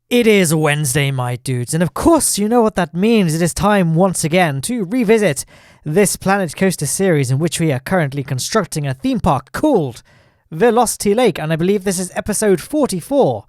It is Wednesday, my dudes, and of course you know what that means. It is time once again to revisit this Planet Coaster series in which we are currently constructing a theme park called Velocity Lake, and I believe this is episode 44.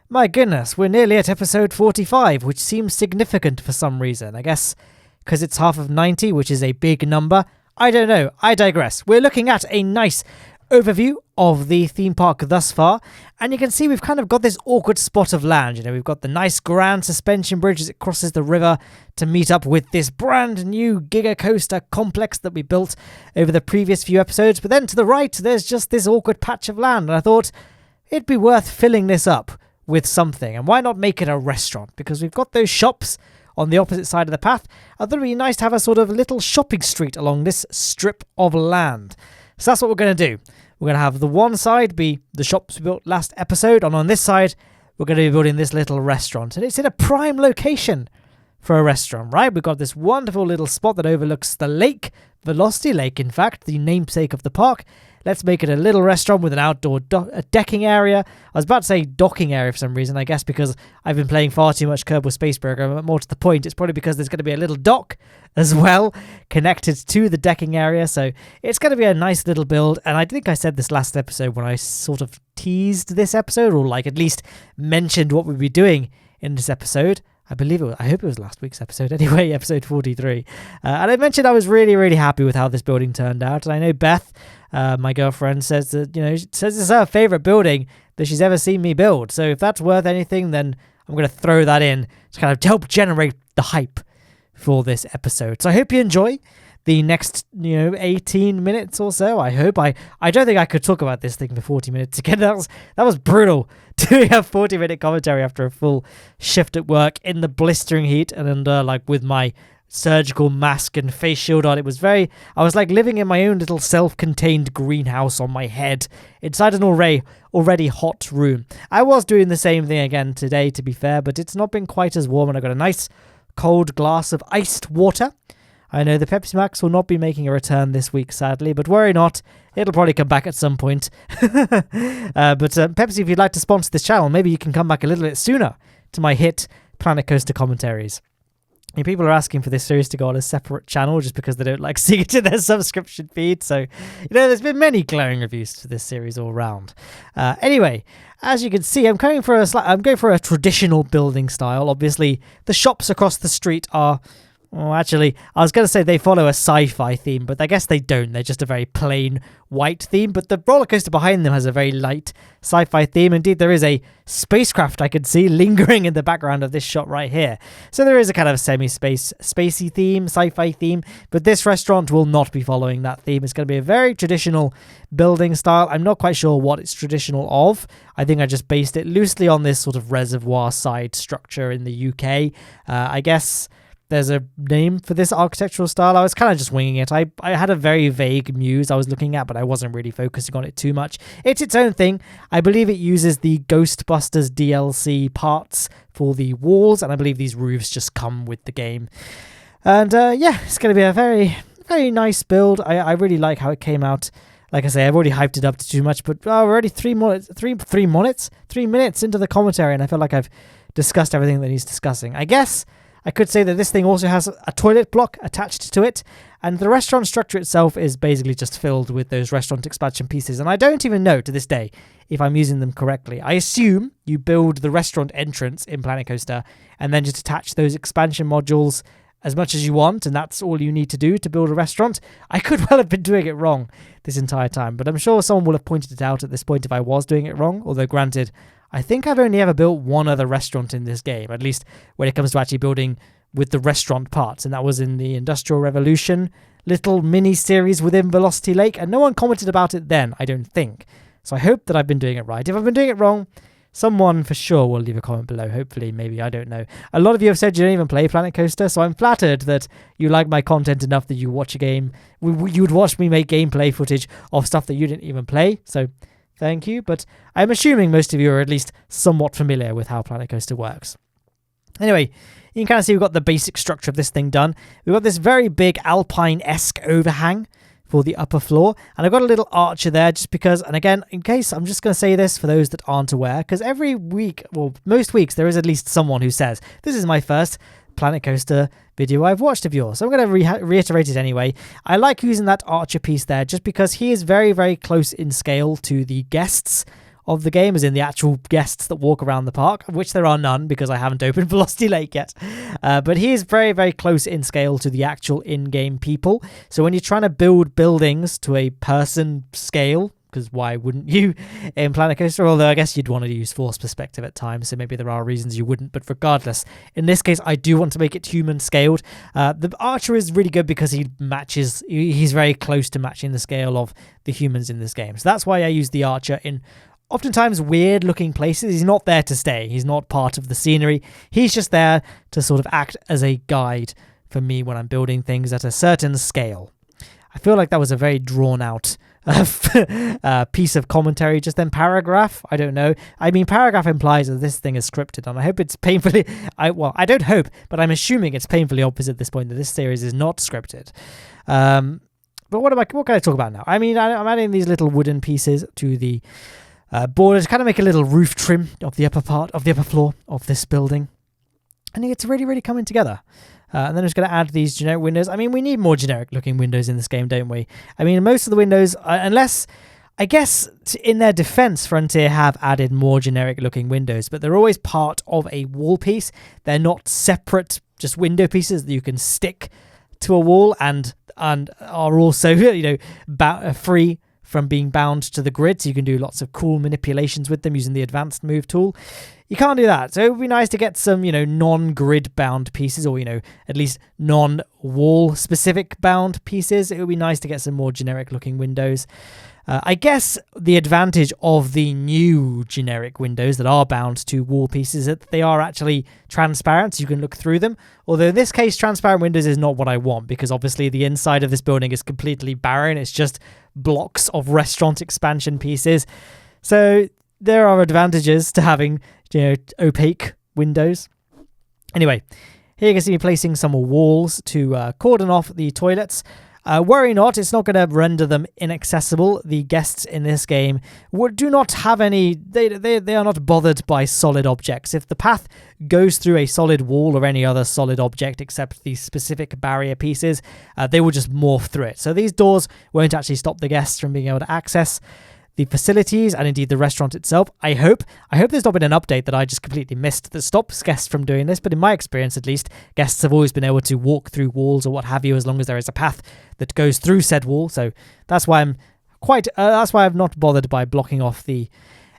My goodness, we're nearly at episode 45, which seems significant for some reason. I guess because it's half of 90, which is a big number. I don't know, I digress. We're looking at a nice overview of the theme park thus far, and you can see we've kind of got this awkward spot of land. You know, we've got the nice grand suspension bridge as it crosses the river to meet up with this brand new giga coaster complex that we built over the previous few episodes. But then to the right, there's just this awkward patch of land, and I thought it'd be worth filling this up with something. And why not make it a restaurant? Because we've got those shops on the opposite side of the path. I thought it'd be nice to have a sort of little shopping street along this strip of land. So that's what we're going to do. We're going to have the one side be the shops we built last episode, and on this side, we're going to be building this little restaurant. And it's in a prime location for a restaurant, right? We've got this wonderful little spot that overlooks the lake, Velocity Lake, in fact, the namesake of the park. Let's make it a little restaurant with an outdoor decking area. I was about to say docking area for some reason, I guess because I've been playing far too much Kerbal Space Program. But more to the point, it's probably because there's going to be a little dock as well connected to the decking area. So it's going to be a nice little build. And I think I said this last episode when I sort of teased this episode, or like at least mentioned what we'd be doing in this episode. I hope it was last week's episode anyway, episode 43. And I mentioned I was really, really happy with how this building turned out. And I know Beth, my girlfriend, says that, says it's her favorite building that she's ever seen me build. So if that's worth anything, then I'm going to throw that in to kind of help generate the hype for this episode. So I hope you enjoy the next, 18 minutes or so. I hope. I don't think I could talk about this thing for 40 minutes again. That was brutal, doing a 40-minute commentary after a full shift at work in the blistering heat and under with my surgical mask and face shield on. I was like living in my own little self-contained greenhouse on my head inside an already hot room. I was doing the same thing again today, to be fair, but it's not been quite as warm, and I got a nice cold glass of iced water. I know the Pepsi Max will not be making a return this week, sadly, but worry not, it'll probably come back at some point. But Pepsi, if you'd like to sponsor this channel, maybe you can come back a little bit sooner to my hit Planet Coaster commentaries. And people are asking for this series to go on a separate channel just because they don't like seeing it in their subscription feed. So, there's been many glowing reviews to this series all round. Anyway, as you can see, I'm going for a traditional building style. Obviously, the shops across the street are... Well, actually, I was going to say they follow a sci-fi theme, but I guess they don't. They're just a very plain white theme, but the roller coaster behind them has a very light sci-fi theme. Indeed, there is a spacecraft I can see lingering in the background of this shot right here. So there is a kind of spacey theme, sci-fi theme, but this restaurant will not be following that theme. It's going to be a very traditional building style. I'm not quite sure what it's traditional of. I think I just based it loosely on this sort of reservoir side structure in the UK. I guess... There's a name for this architectural style. I was kind of just winging it. I had a very vague muse I was looking at, but I wasn't really focusing on it too much. It's its own thing. I believe it uses the Ghostbusters DLC parts for the walls, and I believe these roofs just come with the game. And it's going to be a very, very nice build. I really like how it came out. Like I say, I've already hyped it up to too much, but we're already 3 minutes into the commentary, and I feel like I've discussed everything that needs discussing. I guess I could say that this thing also has a toilet block attached to it, and the restaurant structure itself is basically just filled with those restaurant expansion pieces, and I don't even know to this day if I'm using them correctly. I assume you build the restaurant entrance in Planet Coaster and then just attach those expansion modules as much as you want, and that's all you need to do to build a restaurant. I could well have been doing it wrong this entire time, but I'm sure someone will have pointed it out at this point if I was doing it wrong, although granted, I think I've only ever built one other restaurant in this game, at least when it comes to actually building with the restaurant parts, and that was in the Industrial Revolution little mini-series within Velocity Lake, and no one commented about it then, I don't think. So I hope that I've been doing it right. If I've been doing it wrong, someone for sure will leave a comment below, hopefully, maybe, I don't know. A lot of you have said you don't even play Planet Coaster, so I'm flattered that you like my content enough that you watch a game. You would watch me make gameplay footage of stuff that you didn't even play, so... Thank you, but I'm assuming most of you are at least somewhat familiar with how Planet Coaster works. Anyway, you can kind of see we've got the basic structure of this thing done. We've got this very big Alpine-esque overhang for the upper floor. And I've got a little archer there just because, and again, in case, I'm just going to say this for those that aren't aware, because every week, well, most weeks, there is at least someone who says, this is my first Planet Coaster video I've watched of yours. So I'm going to reiterate it anyway. I like using that archer piece there just because he is very, very close in scale to the guests of the game, as in the actual guests that walk around the park, of which there are none because I haven't opened Velocity Lake yet. But he is very, very close in scale to the actual in-game people. So when you're trying to build buildings to a person scale, because why wouldn't you in Planet Coaster? Although I guess you'd want to use force perspective at times, so maybe there are reasons you wouldn't. But regardless, in this case, I do want to make it human scaled. The archer is really good because he's very close to matching the scale of the humans in this game. So that's why I use the archer in oftentimes weird looking places. He's not there to stay. He's not part of the scenery. He's just there to sort of act as a guide for me when I'm building things at a certain scale. I feel like that was a very drawn out piece of commentary, just then paragraph. I don't know. I mean, paragraph implies that this thing is scripted, and I hope it's painfully, I don't hope, but I'm assuming it's painfully obvious at this point that this series is not scripted. But what can I talk about now? I mean, I'm adding these little wooden pieces to the borders, kind of make a little roof trim of the upper floor of this building. And it's really, really coming together. And then I'm just going to add these generic windows. I mean, we need more generic looking windows in this game, don't we? I mean, most of the windows, unless, I guess, in their defense, Frontier have added more generic looking windows, but they're always part of a wall piece. They're not separate, just window pieces that you can stick to a wall and are also, free from being bound to the grid, so you can do lots of cool manipulations with them using the advanced move tool. You can't do that, so it would be nice to get some, non-grid bound pieces, or, at least non-wall specific bound pieces. It would be nice to get some more generic looking windows. I guess the advantage of the new generic windows that are bound to wall pieces is that they are actually transparent, so you can look through them. Although in this case, transparent windows is not what I want, because obviously the inside of this building is completely barren. It's just blocks of restaurant expansion pieces. So there are advantages to having, opaque windows. Anyway, here you can see me placing some walls to cordon off the toilets. Worry not, it's not going to render them inaccessible. The guests in this game do not have any, they are not bothered by solid objects. If the path goes through a solid wall or any other solid object except the specific barrier pieces, they will just morph through it. So these doors won't actually stop the guests from being able to access the facilities and indeed the restaurant itself. I hope there's not been an update that I just completely missed that stops guests from doing this, but in my experience at least, guests have always been able to walk through walls or what have you, as long as there is a path that goes through said wall. So that's why I'm not bothered by blocking off the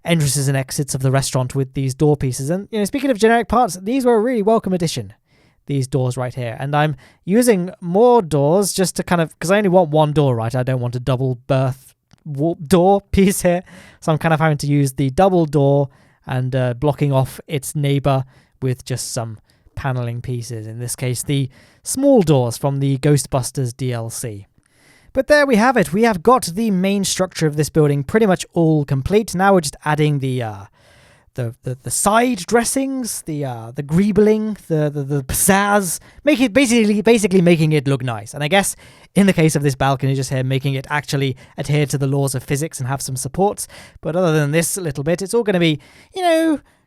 entrances and exits of the restaurant with these door pieces. And speaking of generic parts, these were a really welcome addition, these doors right here. And I'm using more doors just to kind of, because I only want one door, right? I don't want a double berth door piece here, so I'm kind of having to use the double door and blocking off its neighbor with just some paneling pieces, in this case the small doors from the Ghostbusters DLC. But there we have it. We have got the main structure of this building pretty much all complete. Now we're just adding the side dressings, the greebling, the pizzazz, basically making it look nice. And I guess in the case of this balcony just here, making it actually adhere to the laws of physics and have some supports. But other than this little bit, it's all going to be,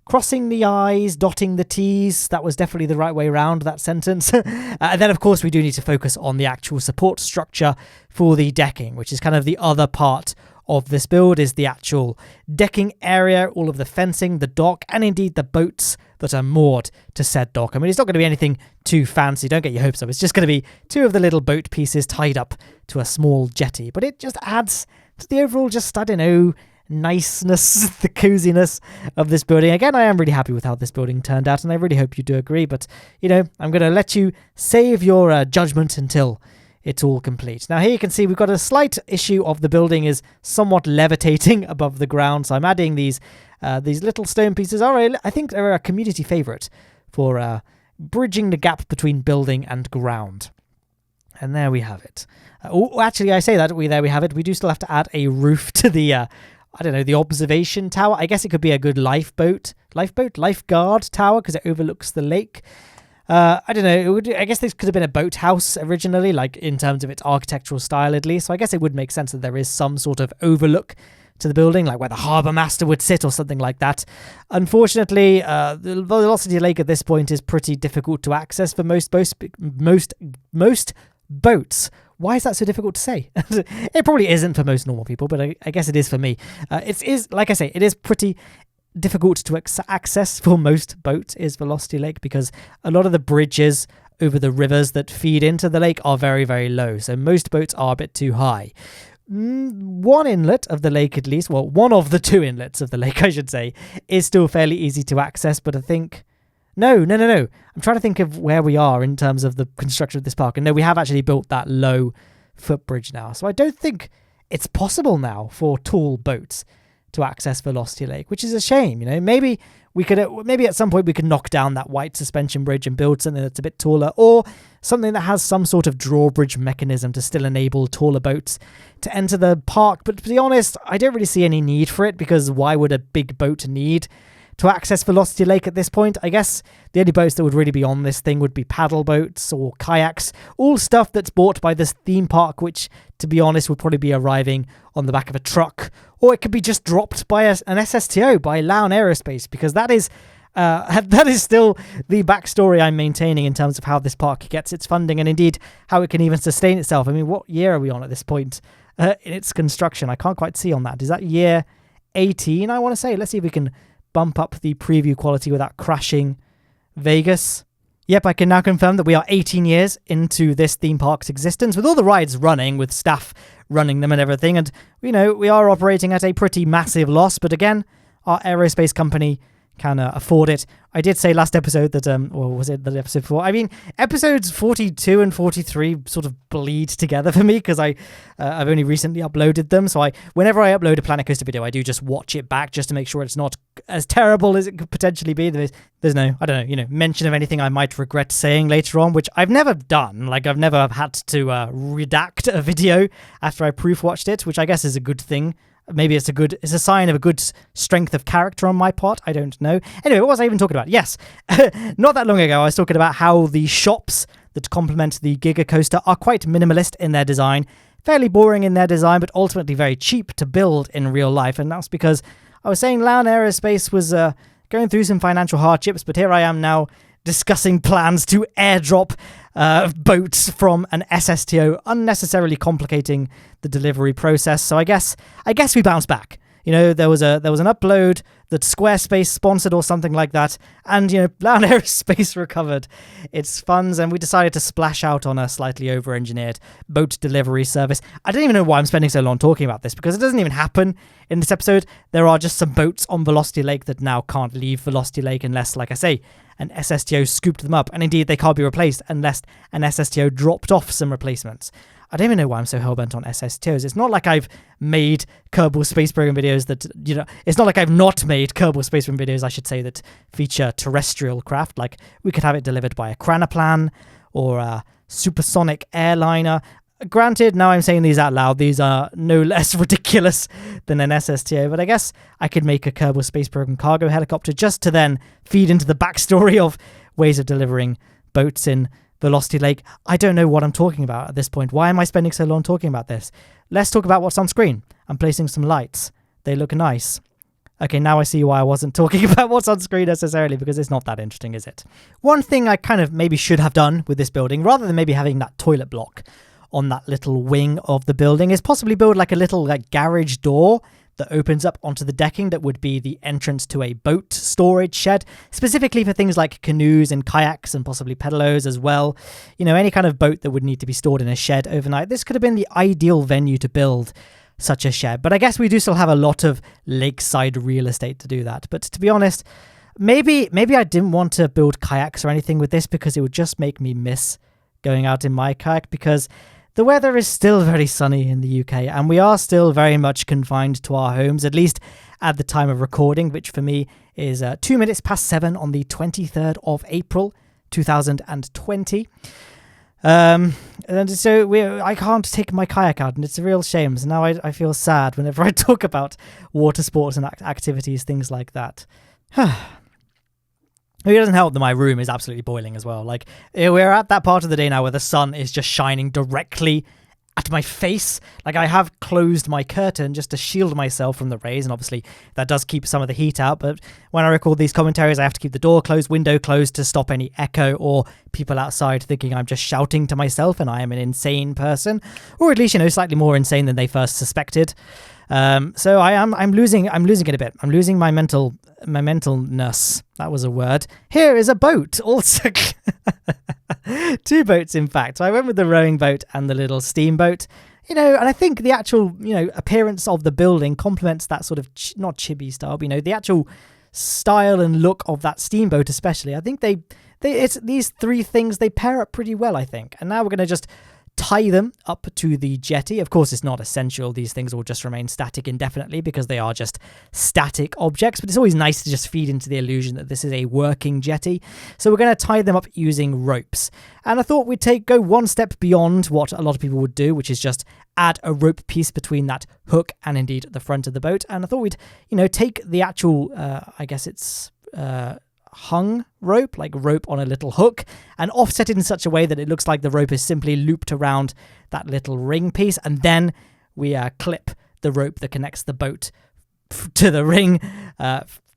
crossing the I's, dotting the T's. That was definitely the right way around, that sentence. And then, of course, we do need to focus on the actual support structure for the decking, which is kind of the other part of this build, is the actual decking area, all of the fencing, the dock, and indeed the boats that are moored to said dock. I mean, it's not going to be anything too fancy, don't get your hopes up. It's just going to be two of the little boat pieces tied up to a small jetty, but it just adds to the overall just, niceness, the coziness of this building. Again, I am really happy with how this building turned out, and I really hope you do agree, but, I'm going to let you save your judgment until it's all complete. Now here you can see we've got a slight issue of the building is somewhat levitating above the ground, so I'm adding these little stone pieces. I think they're a community favourite for bridging the gap between building and ground. And there we have it. Actually, I say that, there we have it. We do still have to add a roof to the, the observation tower. I guess it could be a good lifeguard tower because it overlooks the lake. I don't know. I guess this could have been a boathouse originally, like in terms of its architectural style at least. So I guess it would make sense that there is some sort of overlook to the building, like where the harbour master would sit or something like that. Unfortunately, the Velocity Lake at this point is pretty difficult to access for most boats. Why is that so difficult to say? It probably isn't for most normal people, but I guess it is for me. It is, like I say, it is pretty difficult to access for most boats is Velocity Lake, because a lot of the bridges over the rivers that feed into the lake are very, very low. So most boats are a bit too high. One inlet of the lake, at least, well, one of the two inlets of the lake, I should say, is still fairly easy to access, but I think... No. I'm trying to think of where we are in terms of the construction of this park. And no, we have actually built that low footbridge now. So I don't think it's possible now for tall boats to access Velocity Lake, which is a shame. Maybe at some point we could knock down that white suspension bridge and build something that's a bit taller, or something that has some sort of drawbridge mechanism to still enable taller boats to enter the park. But to be honest, I don't really see any need for it, because why would a big boat need to access Velocity Lake at this point? I guess the only boats that would really be on this thing would be paddle boats or kayaks, all stuff that's bought by this theme park, which, to be honest, would probably be arriving on the back of a truck, or it could be just dropped by an SSTO, by Lowne Aerospace, because that is still the backstory I'm maintaining in terms of how this park gets its funding, and indeed how it can even sustain itself. I mean, what year are we on at this point in its construction? I can't quite see on that. Is that year 18, I want to say? Let's see if we can bump up the preview quality without crashing Vegas. Yep, I can now confirm that we are 18 years into this theme park's existence, with all the rides running, with staff running them and everything. And, we are operating at a pretty massive loss, but again, our aerospace company can afford it. I did say last episode that, or was it the episode before? I mean, episodes 42 and 43 sort of bleed together for me, because I've only recently uploaded them. So whenever I upload a Planet Coaster video, I do just watch it back just to make sure it's not as terrible as it could potentially be. There's no, I don't know, mention of anything I might regret saying later on, which I've never done. Like, I've never had to redact a video after I proof watched it, which I guess is a good thing. Maybe it's a sign of a good strength of character on my part. I don't know. Anyway, what was I even talking about? Yes, not that long ago, I was talking about how the shops that complement the Giga Coaster are quite minimalist in their design, fairly boring in their design, but ultimately very cheap to build in real life. And that's because I was saying Lowne Aerospace was going through some financial hardships, but here I am now discussing plans to airdrop boats from an SSTO, unnecessarily complicating the delivery process. So I guess we bounce back. There was an upload that Squarespace sponsored or something like that, and Lowne Aerospace recovered its funds, and we decided to splash out on a slightly over-engineered boat delivery service. I don't even know why I'm spending so long talking about this, because it doesn't even happen in this episode. There are just some boats on Velocity Lake that now can't leave Velocity Lake unless, like I say, an SSTO scooped them up, and indeed they can't be replaced unless an SSTO dropped off some replacements. I don't even know why I'm so hellbent on SSTOs. It's not like I've made Kerbal Space Program videos that, it's not like I've not made Kerbal Space Program videos, I should say, that feature terrestrial craft. Like, we could have it delivered by a Cranaplan or a supersonic airliner. Granted, now I'm saying these out loud, these are no less ridiculous than an SSTO, but I guess I could make a Kerbal Space Program cargo helicopter just to then feed into the backstory of ways of delivering boats in Velocity Lake. I don't know what I'm talking about at this point. Why am I spending so long talking about this? Let's talk about what's on screen. I'm placing some lights. They look nice. Okay, now I see why I wasn't talking about what's on screen necessarily, because it's not that interesting, is it? One thing I kind of maybe should have done with this building, rather than maybe having that toilet block on that little wing of the building, is possibly build like a little garage door that opens up onto the decking that would be the entrance to a boat storage shed, specifically for things like canoes and kayaks and possibly pedalos as well. Any kind of boat that would need to be stored in a shed overnight. This could have been the ideal venue to build such a shed, but I guess we do still have a lot of lakeside real estate to do that. But to be honest, maybe I didn't want to build kayaks or anything with this, because it would just make me miss going out in my kayak, because the weather is still very sunny in the UK, and we are still very much confined to our homes, at least at the time of recording, which for me is 2 minutes past 7 on the 23rd of April, 2020. And so I can't take my kayak out, and it's a real shame. So now I feel sad whenever I talk about water sports and activities, things like that. It doesn't help that my room is absolutely boiling as well. Like, we're at that part of the day now where the sun is just shining directly at my face. Like, I have closed my curtain just to shield myself from the rays, and obviously that does keep some of the heat out. But when I record these commentaries, I have to keep the door closed, window closed, to stop any echo or people outside thinking I'm just shouting to myself and I am an insane person, or at least, slightly more insane than they first suspected. So I'm losing it a bit. I'm losing my mentalness. That was a word. Here is a boat. Also, 2 boats, in fact. So I went with the rowing boat and the little steamboat. And I think the actual, appearance of the building complements that sort of, not chibi style, but, the actual style and look of that steamboat especially. I think it's these 3 things, they pair up pretty well, I think. And now we're going to just tie them up to the jetty. Of course, it's not essential. These things will just remain static indefinitely because they are just static objects, but it's always nice to just feed into the illusion that this is a working jetty. So we're going to tie them up using ropes. And I thought we'd go one step beyond what a lot of people would do, which is just add a rope piece between that hook and indeed the front of the boat. And I thought we'd, take the actual, I guess it's hung rope, like rope on a little hook, and offset it in such a way that it looks like the rope is simply looped around that little ring piece, and then we clip the rope that connects the boat to the ring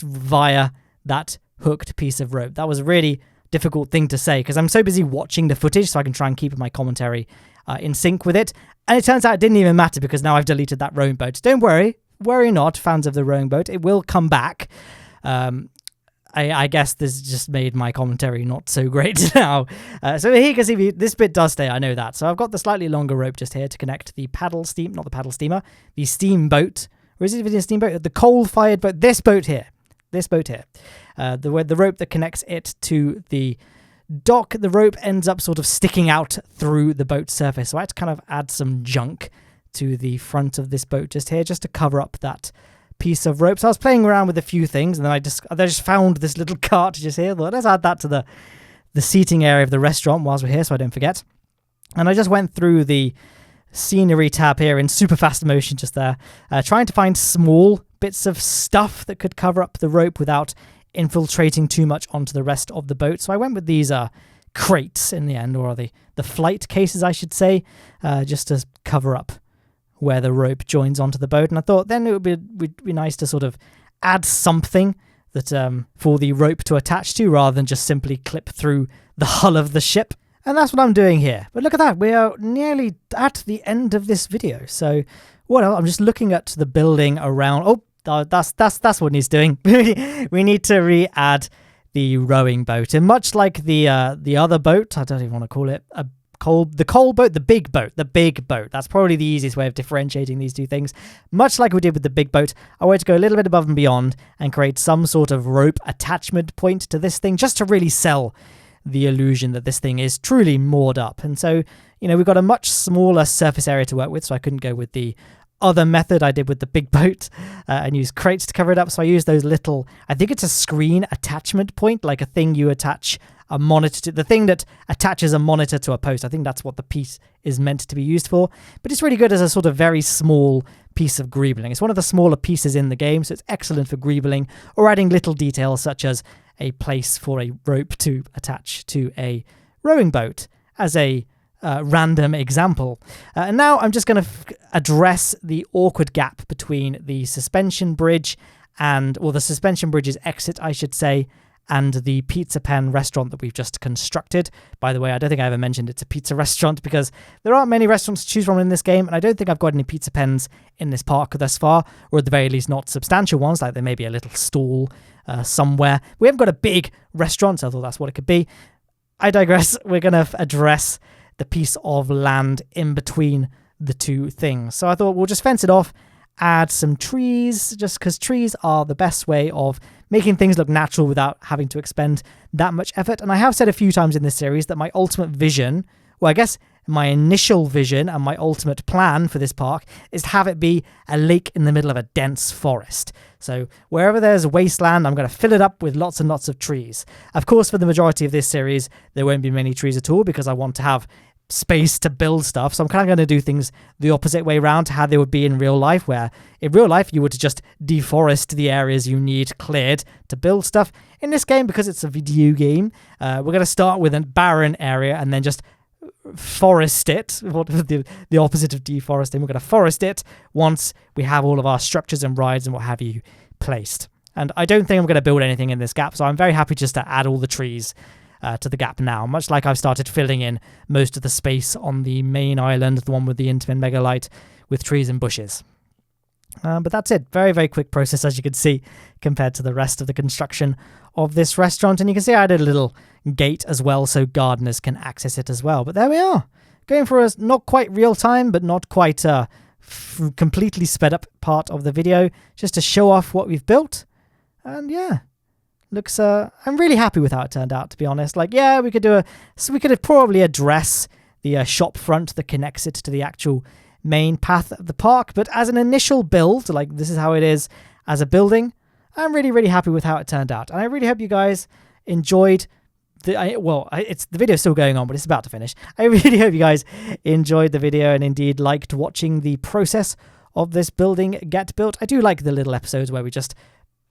via that hooked piece of rope. That was a really difficult thing to say because I'm so busy watching the footage so I can try and keep my commentary in sync with it, and it turns out it didn't even matter because now I've deleted that rowing boat. Don't worry not, fans of the rowing boat, it will come back. I guess this just made my commentary not so great now. So here you can see this bit does stay, I know that. So I've got the slightly longer rope just here to connect the the steamboat. Or is it even a steamboat? The coal-fired boat. This boat here. The rope that connects it to the dock. The rope ends up sort of sticking out through the boat's surface. So I had to kind of add some junk to the front of this boat just here, just to cover up that piece of rope. So I was playing around with a few things, and then I just found this little cart just here. Thought, let's add that to the seating area of the restaurant whilst we're here so I don't forget. And I just went through the scenery tab here in super fast motion just there, trying to find small bits of stuff that could cover up the rope without infiltrating too much onto the rest of the boat. So I went with these crates in the end, or the flight cases I should say, just to cover up where the rope joins onto the boat. And I thought then it would be nice to sort of add something that for the rope to attach to rather than just simply clip through the hull of the ship. And that's what I'm doing here. But look at that, we are nearly at the end of this video. So what else? I'm just looking at the building around. Oh, that's what needs doing. We need to re-add the rowing boat. And much like the other boat, I don't even want to call it the coal boat, the big boat. That's probably the easiest way of differentiating these 2 things. Much like we did with the big boat, I wanted to go a little bit above and beyond and create some sort of rope attachment point to this thing, just to really sell the illusion that this thing is truly moored up. And so, we've got a much smaller surface area to work with, so I couldn't go with the other method I did with the big boat and use crates to cover it up. So I used those little, I think it's a screen attachment point, like a thing you attach a monitor to, the thing that attaches a monitor to a post. I think that's what the piece is meant to be used for. But it's really good as a sort of very small piece of greebling. It's one of the smaller pieces in the game, so it's excellent for greebling or adding little details such as a place for a rope to attach to a rowing boat as a random example. And now I'm just going to address the awkward gap between the suspension bridge or the suspension bridge's exit, I should say, and the Pizza Pen restaurant that we've just constructed. By the way, I don't think I ever mentioned it's a pizza restaurant because there aren't many restaurants to choose from in this game, and I don't think I've got any Pizza Pens in this park thus far, or at the very least not substantial ones, like there may be a little stall somewhere. We haven't got a big restaurant, so I thought that's what it could be. I digress. We're going to address the piece of land in between the 2 things. So I thought we'll just fence it off, add some trees, just because trees are the best way of making things look natural without having to expend that much effort. And I have said a few times in this series that my ultimate vision, well, I guess my initial vision and my ultimate plan for this park is to have it be a lake in the middle of a dense forest. So wherever there's wasteland, I'm going to fill it up with lots and lots of trees. Of course, for the majority of this series, there won't be many trees at all because I want to have space to build stuff. So I'm kind of going to do things the opposite way around to how they would be in real life, where in real life you would just deforest the areas you need cleared to build stuff. in this game, because it's a video game, we're going to start with a barren area and then just forest it. What the opposite of deforesting? We're going to forest it once we have all of our structures and rides and what have you placed. And I don't think I'm going to build anything in this gap, so I'm very happy just to add all the trees to the gap now, much like I've started filling in most of the space on the main island, the one with the Intamin Megalite, with trees and bushes. But that's it. Very, very quick process, as you can see, compared to the rest of the construction of this restaurant. And you can see I added a little gate as well, so gardeners can access it as well. But there we are. Going for a not quite real time, but not quite completely sped up part of the video, just to show off what we've built. And yeah, looks. I'm really happy with how it turned out, to be honest. Like, yeah, we could probably address the shop front that connects it to the actual main path of the park, but as an initial build, like this is how it is as a building, I'm really, really happy with how it turned out. And I really hope you guys enjoyed the video's still going on, but it's about to finish. I really hope you guys enjoyed the video and indeed liked watching the process of this building get built. I do like the little episodes where we just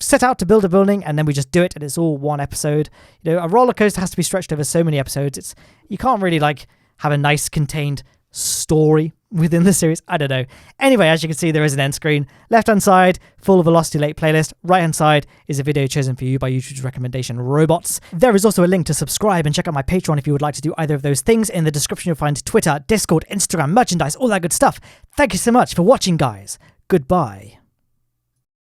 set out to build a building and then we just do it and it's all one episode. You know, a roller coaster has to be stretched over so many episodes. You can't really like have a nice contained story within the series. I don't know. Anyway, as you can see, there is an end screen. Left-hand side, full Velocity Lake playlist. Right-hand side is a video chosen for you by YouTube's recommendation, Robots. There is also a link to subscribe and check out my Patreon if you would like to do either of those things. In the description, you'll find Twitter, Discord, Instagram, merchandise, all that good stuff. Thank you so much for watching, guys. Goodbye.